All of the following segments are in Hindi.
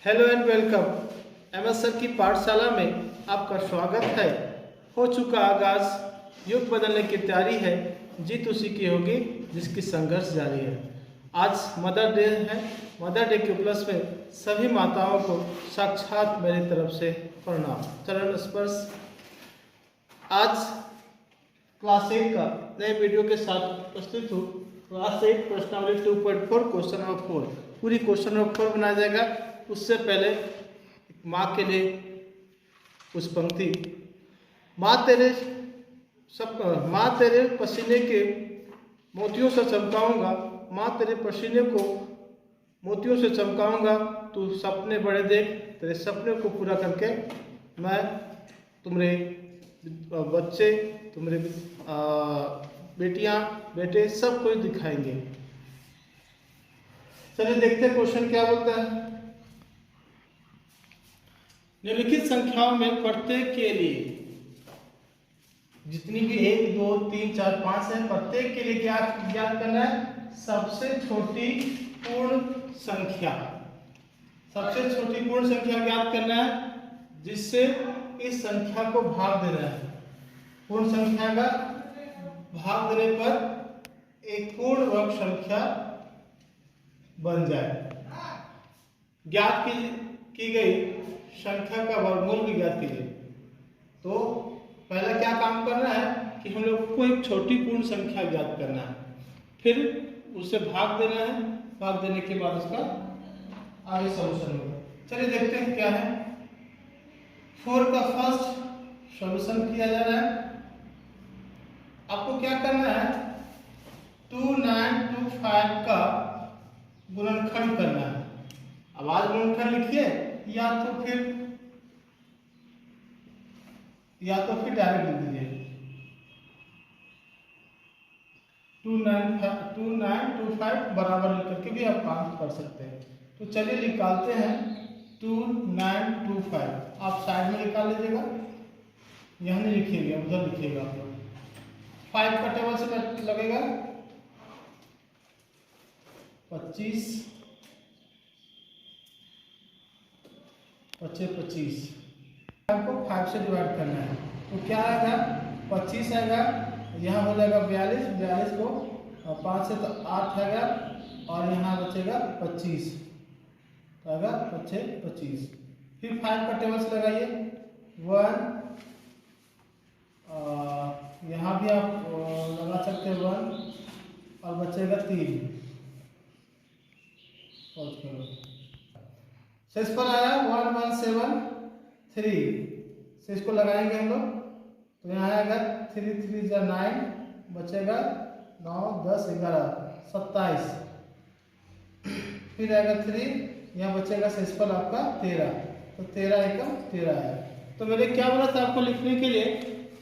Hello and welcome. MS sir की पाठशाला में आपका स्वागत है। हो चुका आगाज, युग बदलने की तैयारी है, जीत उसी की होगी जिसकी संघर्ष जारी है। आज मदर डे है। मदर डे के उपलक्ष्य में सभी माताओं को साक्षात मेरी तरफ से प्रणाम, चरण स्पर्श। आज क्लास 8 का नए वीडियो के साथ उपस्थित हूँ। क्लास 8 प्रश्नावली 2.4 क्वेश्चन नंबर 4 पूरी क्वेश्चन नंबर 4 बनाया जाएगा। उससे पहले माँ के लिए कुछ पंक्ति। माँ तेरे पसीने के मोतियों से चमकाऊंगा, माँ तेरे पसीने को मोतियों से चमकाऊंगा। तू सपने बड़े देख, तेरे सपने को पूरा करके मैं तुम्हारे बच्चे, तुम्हारे बेटियां बेटे सब कुछ दिखाएंगे। चलिए देखते हैं क्वेश्चन क्या बोलता है। निम्नलिखित संख्याओं में प्रत्येक के लिए, जितनी भी 1 2 3 4 5 है, प्रत्येक के लिए क्या ज्ञात करना है? सबसे छोटी पूर्ण संख्या। सबसे छोटी पूर्ण संख्या ज्ञात करना है, जिससे इस संख्या को भाग देना है। पूर्ण संख्या का भाग देने पर एक पूर्ण वर्ग संख्या बन जाए। ज्ञात की गई संख्या का वर्गमूल भी ज्ञात कीजिए। तो पहला क्या काम करना है कि हम लोग को एक छोटी पूर्ण संख्या ज्ञात करना है, फिर उसे भाग देना है। भाग देने के बाद उसका आगे सॉल्यूशन होगा। चलिए देखते हैं क्या है। 4 का फर्स्ट सॉल्यूशन किया जा रहा है। आपको क्या करना है? 2925 का गुणनखंड करना है। अब आज गुणनखंड लिखिए या तो फिर डायरेक्ट लिख दीजिए। 2925 बराबर लिख करके भी आप काम कर सकते हैं। तो चलिए निकालते हैं 2925। आप साइड में निकाल लीजिएगा, यहाँ नहीं लिखिएगा, उधर लिखिएगा। आप लोग 5 का टेबल से लगेगा 25 25 आपको 5 से डिवाइड करना है। तो क्या आएगा? 25 आएगा, यहाँ हो जाएगा 42 को 5 से तो 8 आएगा, और यहाँ बचेगा 25 आएगा 25। फिर 5 का टेबल से लगाइए 1, यहाँ भी आप लगा सकते हैं 1, और बचेगा 3। शेष पर आया 1173 से इसको लगाएंगे हम लोग। तो यहाँ आएगा 3 3 जा 9, बचेगा 9 10 11 27। फिर आएगा 3, यहाँ बचेगा शेषफल आपका 13। तो 13 एकम 13 है। तो मैंने क्या बोला था आपको लिखने के लिए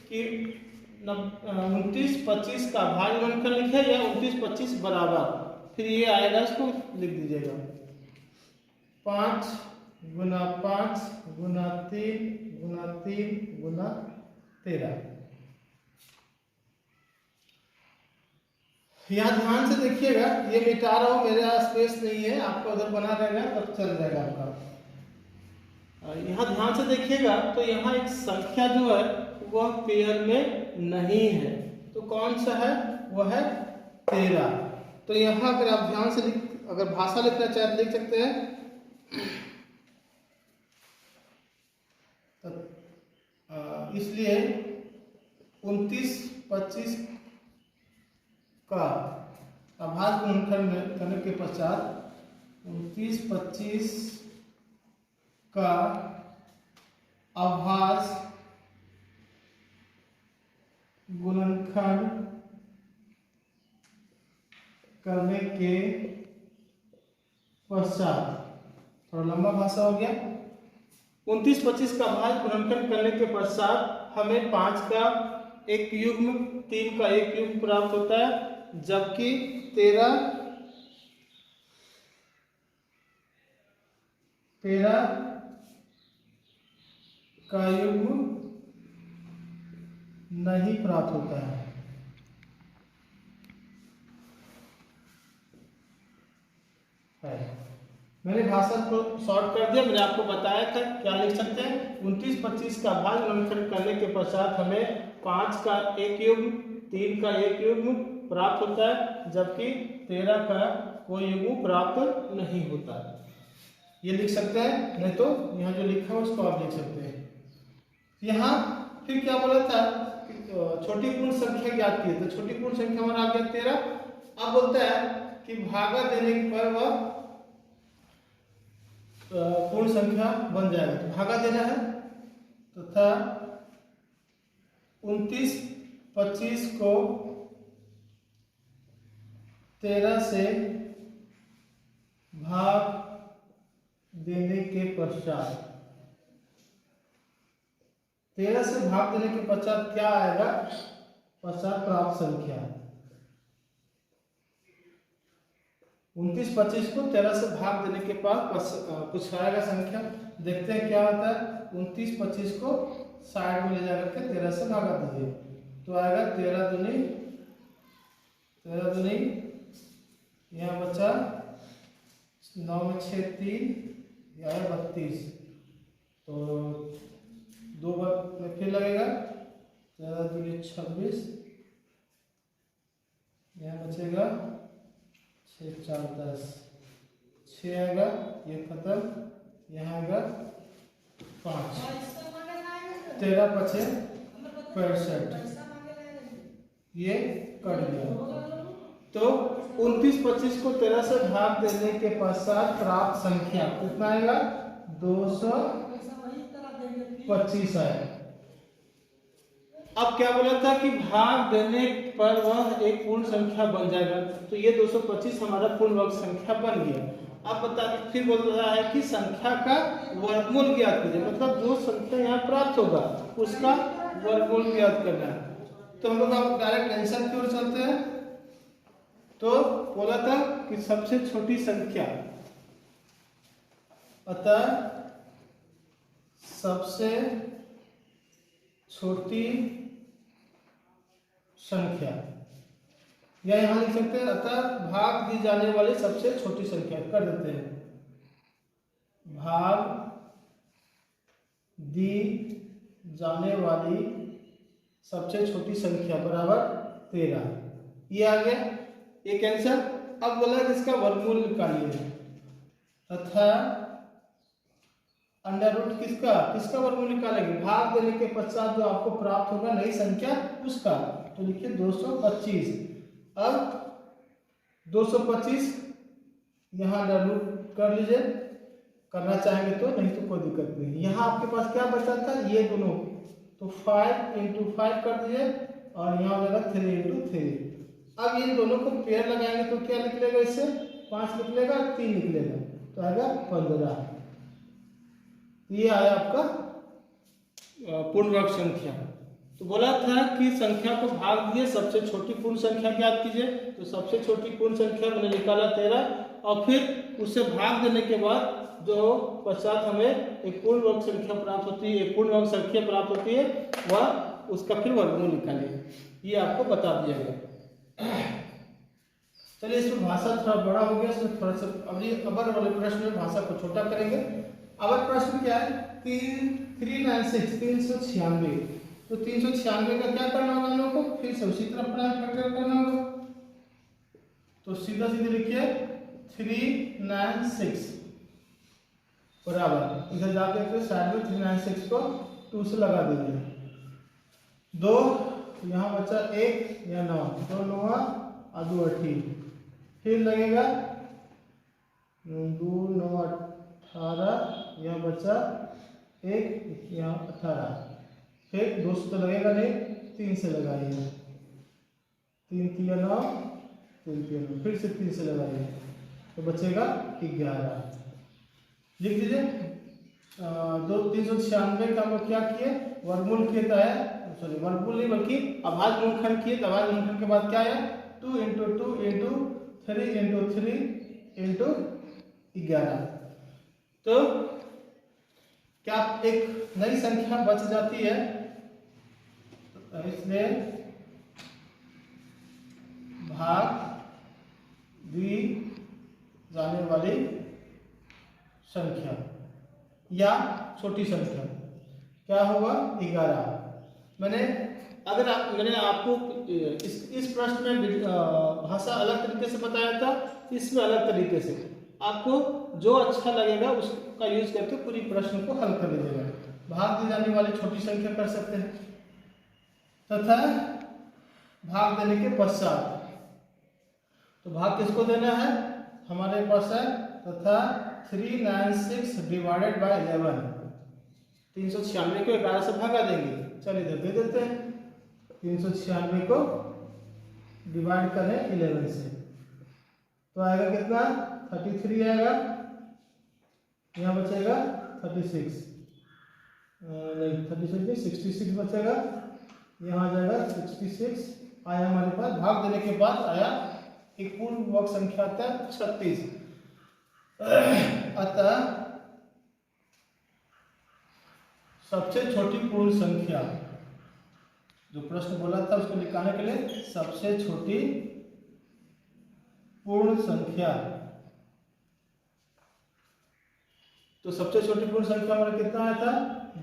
कि 29 25 का भाग गुणनखंड लिखे या 29 25 बराबर। फिर ये आएगा, इसको लिख दीजिएगा 5 गुना 5 गुना 3 गुना 3 गुना 13। यहाँ ध्यान से देखिएगा, ये मिटा रहा हूं, मेरे पास स्पेस नहीं है, आपको उधर बना रहेगा तब चल जाएगा आपका। यहाँ ध्यान से देखिएगा तो यहाँ एक संख्या जो है वह पेयर में नहीं है। तो कौन सा है? वह है 13। तो यहाँ अगर आप ध्यान से अगर भाषा लिखना चाहे तो लिख सकते हैं। इसलिए 29 25 का आभास गुणनखंड करने के पश्चात 29 25 का आभास गुणनखंड करने के पश्चात, थोड़ा लंबा भाषा हो गया। 29 25 का आभास गुणनखंड करने के पश्चात हमें 5 का एक युग्म 3 का एक युग्म प्राप्त होता है, जबकि 13 का युग्म नहीं प्राप्त होता है। मैंने भाषा को शॉर्ट कर दिया, मैंने आपको बताया था क्या लिख सकते हैं। 29 25 का भाग गुणनखंड करने के पश्चात हमें 5 का एक युग्म 3 का एक युग्म प्राप्त होता है, जबकि 13 का कोई युग्म प्राप्त नहीं होता। ये लिख सकते हैं, नहीं तो यहाँ जो लिखा है उसको आप लिख सकते हैं। यहाँ फिर क्या बोला था, छोटी पूर्ण संख्या ज्ञात की, तो छोटी पूर्ण संख्या हमारा आ गया 13। अब बोलता है कि भागा देने पर वह पूर्ण संख्या बन जाएगा, तो भागा देना है तथा 29 25 को 13 से भाग देने के पश्चात 13 से भाग देने के पश्चात क्या आएगा, पश्चात प्राप्त संख्या 29 25 को 13 से भाग देने के बाद कुछ आएगा संख्या। देखते हैं क्या होता है। 29 25 को साइड में ले जाकर के 13 से भागा दीजिए, तो आएगा 13 दूनी यहाँ बचा 9 में 6 3, यह है 32, तो 2 बार में फिर लगेगा 13 दूनी 26, यहाँ बचेगा 6 4 10, 6 आएगा, ये खत्म, यहाँ आएगा 5, 13 5 65, ये कट गया। तो 29 25 को 13 से भाग देने के पश्चात प्राप्त संख्या कितना आएगा, 225 आएगा। अब क्या बोला था कि भाग देने पर वह एक पूर्ण संख्या बन जाएगा, तो ये 225 हमारा पूर्ण वर्ग संख्या बन गया। अब बता फिर बोल रहा है कि संख्या का वर्गमूल ज्ञात कीजिए, मतलब जो संख्या यहाँ प्राप्त होगा उसका वर्गमूल ज्ञात करना है। तो हम लोग अब डायरेक्ट आंसर की ओर चलते हैं। तो बोला था कि सबसे छोटी संख्या, अतः सबसे छोटी संख्या, या यहां लिख सकते हैं अतः भाग दी जाने वाली सबसे छोटी संख्या, कर देते हैं भाग दी जाने वाली सबसे छोटी संख्या बराबर 13। ये आ गया एक आंसर। अब बोला कि इसका वर्गमूल निकालिए, तथा अंडर रूट किसका वर्गमूल निकालेंगे, भाग देने के पश्चात जो आपको प्राप्त होगा नई संख्या उसका, तो लिखिए 225। अब 225 यहाँ अंडर रूट कर लीजिए, करना चाहेंगे तो, नहीं तो कोई दिक्कत नहीं। यहाँ आपके पास क्या बचा था, ये दोनों, तो 5 × 5 कर दीजिए, और यहाँ हो जाएगा 3 × 3। अब इन दोनों को पेयर लगाएंगे तो क्या निकलेगा, इससे 5 निकलेगा, 3 निकलेगा, तो आएगा 15। ये आया आपका पूर्ण वर्ग संख्या। तो बोला था कि संख्या को भाग दिए सबसे छोटी पूर्ण संख्या ज्ञात कीजिए, तो सबसे छोटी पूर्ण संख्या मैंने निकाला 13, और फिर उससे भाग देने के बाद जो पश्चात हमें एक पूर्ण वर्ग संख्या प्राप्त होती है, एक पूर्ण वर्ग संख्या प्राप्त होती है, वह उसका फिर वर्गमूल निकालिए। ये आपको बता दिया गया। चलिए, इसमें भाषा थोड़ा बड़ा हो गया, इसमें थोड़ा सा अभी अबर वाले प्रश्न में भाषा को छोटा करेंगे। अबर प्रश्न क्या है, 396 तो 396 का क्या करना होगा हम लोग को, फिर से उसी तरह प्राइम फैक्टर करना होगा। तो सीधा सीधे लिखिए 396 बराबर, इधर जाके फिर साइड में 396 को 2 से लगा दीजिए, 2 यहाँ बचा 1 या 9, 2 9 और 2 18, फिर लगेगा 2 9 18, यहाँ बचा 1 यहाँ 18, फिर 2 से तो लगेगा नहीं, 3 से लगाइए, 3 3 9, 3 3 9, फिर से 3 से लगाइए, तो बचेगा 11। लिख दीजिए। 396 का हम लोग क्या किए, वर्गमूल किए, तो है सॉरी वर्गमूल नहीं बल्कि अभाज्य गुणनखंड किए। अभाज्य गुणनखंड के बाद क्या आया, 2 × 2 × 3 × 3 × 11। तो क्या एक नई संख्या बच जाती है, इसलिए भाग दी जाने वाली संख्या या छोटी संख्या क्या होगा 11। मैंने आपको इस प्रश्न में भाषा अलग तरीके से बताया था, इसमें अलग तरीके से आपको जो अच्छा लगेगा उसका यूज करके पूरी प्रश्न को हल कर लीजिएगा। भाग दी जाने वाली छोटी संख्या कर सकते हैं तथा भाग देने के पश्चात, तो भाग किसको देना है हमारे पास है तथा 396 डिवाइडेड बाय 11, 396 को 11 से भागा देंगे। चलिए इधर दे देते हैं, 396 को डिवाइड करें 11 से तो आएगा कितना 33 आएगा, यहाँ बचेगा 36 नहीं 36 नहीं 66 बचेगा, यहाँ आ जाएगा 66 आया हमारे पास। भाग देने के बाद आया एक पूर्ण वर्ग संख्या आता है 36। अतः सबसे छोटी पूर्ण संख्या जो प्रश्न बोला था उसको निकालने के लिए सबसे छोटी पूर्ण संख्या, तो सबसे छोटी पूर्ण संख्या हमारा कितना आया था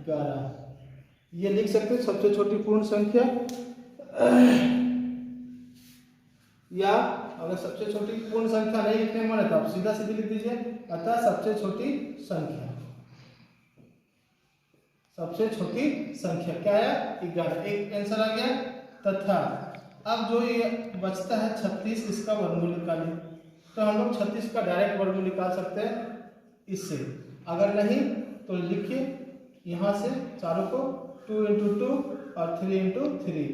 11। ये लिख सकते हैं सबसे छोटी पूर्ण संख्या, या अगर सबसे छोटी पूर्ण संख्या नहीं लिखने वाले तो आप सीधा सीधी लिख दीजिए। अतः सबसे छोटी संख्या, सबसे छोटी संख्या क्या आया 11, एक आंसर आ गया। तथा अब जो ये बचता है 36, इसका वर्गमूल निकालिए। तो हम लोग 36 का डायरेक्ट वर्गमूल निकाल सकते हैं इससे, अगर नहीं तो लिखिए यहाँ से चारों को 2 × 2 और 3 × 3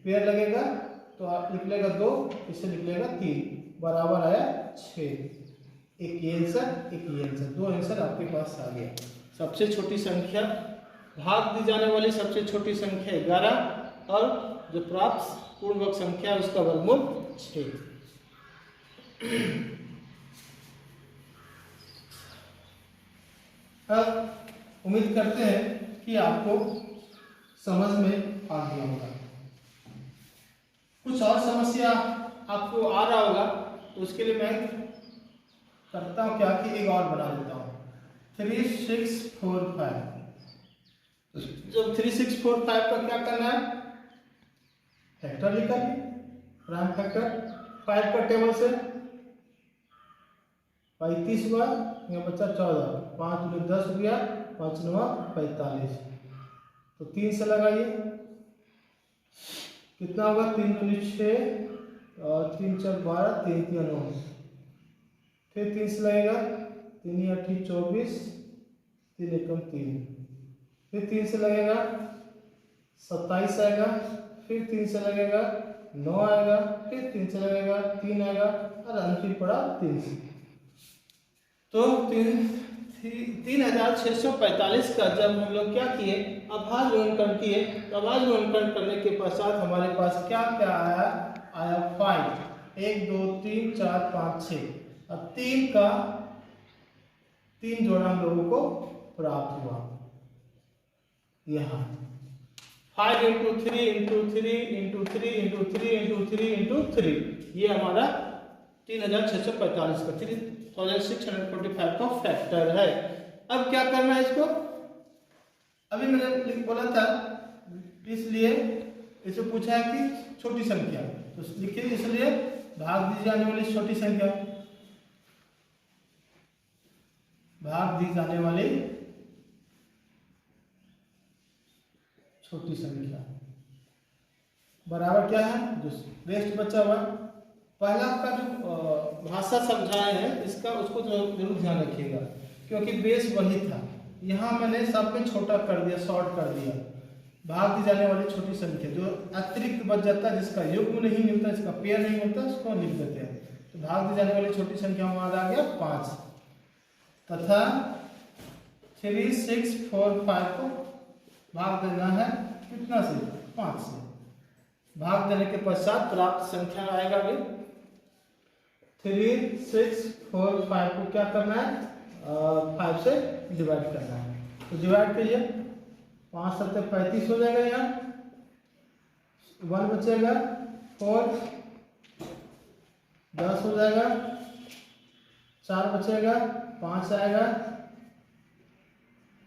पेयर लगेगा तो आप लिख लेगा 2, इसे लिख लेगा 3, बराबर आया 6। एक ये आंसर एक ये आंसर, दो आंसर आपके पास आ गया। सबसे छोटी संख्या, भाग दी जाने वाली सबसे छोटी संख्या 11 और जो प्राप्त पूर्ण वर्ग संख्या है उसका वर्गमूल 6। अब उम्मीद करते हैं कि आपको समझ में आ गया होगा। कुछ और समस्या आपको आ रहा होगा तो उसके लिए मैं करता हूँ क्या कि एक और बना देता हूँ 3 6 4 5। जब 3 6 4 5 का क्या करना है फैक्टर निकालिए, प्राइम फैक्टर 5 का टेबल से 35 हुआ, यहाँ बच्चा 14, 5 × 10 हो गया, 5 × 9 45, तो 3 से लगाइए कितना होगा 3 × 6 और 3 × 4 12, 3 × 3 9, फिर 3 से लगेगा 3 × 8 24, 3 × 1 3, फिर 3 से लगेगा 27 आएगा, फिर 3 से लगेगा 9 आएगा, फिर 3 से लगेगा 3 आएगा और अंतिम पड़ा 3 से। तो 3645 का जब हम लोग क्या किए आभाज्य गुणनकरण किए, तो आभाज्य गुणनकरण करने के पश्चात हमारे पास क्या क्या आया 5, 1 2 3 4 5 6 और 3 का 3 जोड़ा हम लोगों को प्राप्त हुआ। यहाँ 5 × 3 × 3 × 3 × 3 × 3 × 3 ये हमारा 3645 का 3645 का फैक्टर है। अब क्या करना है इसको, अभी मैंने बोला था इसलिए इसे पूछा है कि छोटी संख्या, तो लिखिए इसलिए भाग दी जाने वाली छोटी संख्या, भाग दी जाने वाली छोटी संख्या बराबर क्या है जो रेस्ट बचा हुआ। पहला का जो भाषा समझाए हैं इसका उसको जरूर ध्यान रखिएगा क्योंकि बेस वही था। यहाँ मैंने सब में छोटा कर दिया, शॉर्ट कर दिया। भाग दी जाने वाली छोटी संख्या जो अतिरिक्त बच जाता है, जिसका युग्म नहीं मिलता, जिसका पेयर नहीं मिलता, उसको लिख देते हैं। तो भाग दी जाने वाली छोटी संख्या हमारा आ गया 5 तथा 3 6 4 5 को भाग देना है कितना से 5 से। भाग देने के पश्चात प्राप्त संख्या आएगा भी 3 6 4 5 को क्या करना है 5 से डिवाइड करना है। तो डिवाइड करिए 5 7 35 हो जाएगा, यहाँ 1 बचेगा 4 10 हो जाएगा, 4 बचेगा 5 आएगा,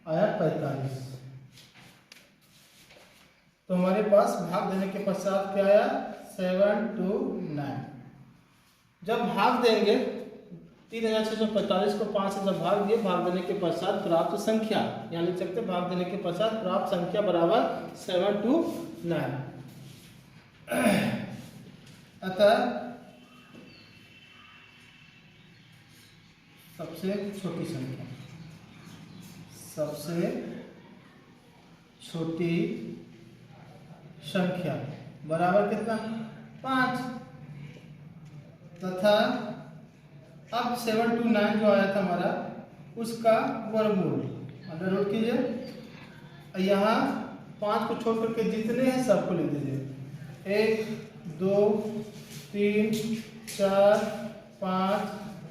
आया 45। तो हमारे पास भाग देने के पश्चात क्या आया 7 to 9। जब भाग देंगे 3645 को 5 से जब भाग दिए, भाग देने के पश्चात प्राप्त संख्या, यानी लिख सकते भाग देने के पश्चात प्राप्त संख्या बराबर 7 to 9। अतः सबसे छोटी संख्या, सबसे छोटी संख्या बराबर कितना 5, तथा अब 7 to 9 जो आया था हमारा उसका वर्गमूल अंडर रूट कीजिए। यहाँ 5 को छोड़ करके जितने हैं सबको लिख दीजिए। 1 2 3 4 5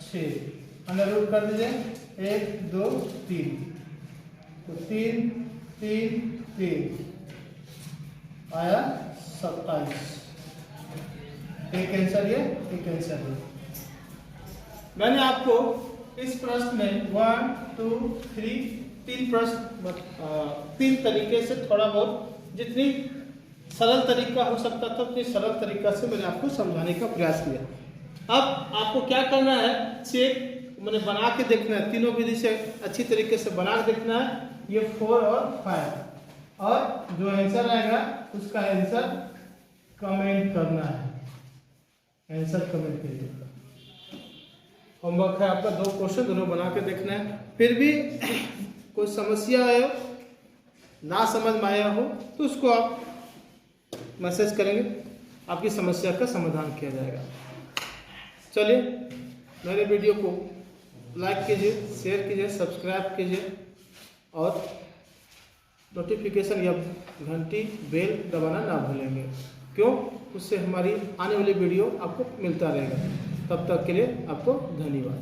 6 अंडर रूट कर दीजिए। 1 2 3, तो 3 3 3 आया 27। एक आंसर ये, एक आंसर ये। मैंने आपको इस प्रश्न में 1 2 3 तीन प्रश्न 3 तरीके से थोड़ा बहुत जितनी सरल तरीका हो सकता था उतनी सरल तरीका से मैंने आपको समझाने का प्रयास किया। अब आपको क्या करना है, चेक मैंने बना के देखना है, तीनों विधि से अच्छी तरीके से बना के देखना है, ये 4 और 5, और जो आंसर आएगा उसका आंसर कमेंट करना है। आंसर कमेंट करिए। होमवर्क है आपका 2 क्वेश्चन, दोनों बना के देखना है। फिर भी कोई समस्या आए हो, ना समझ में आया हो तो उसको आप मैसेज करेंगे, आपकी समस्या का समाधान किया जाएगा। चलिए मेरे वीडियो को लाइक कीजिए, शेयर कीजिए, सब्सक्राइब कीजिए और नोटिफिकेशन या घंटी बेल दबाना ना भूलेंगे। क्यों? उससे हमारी आने वाली वीडियो आपको मिलता रहेगा। तब तक के लिए आपको धन्यवाद।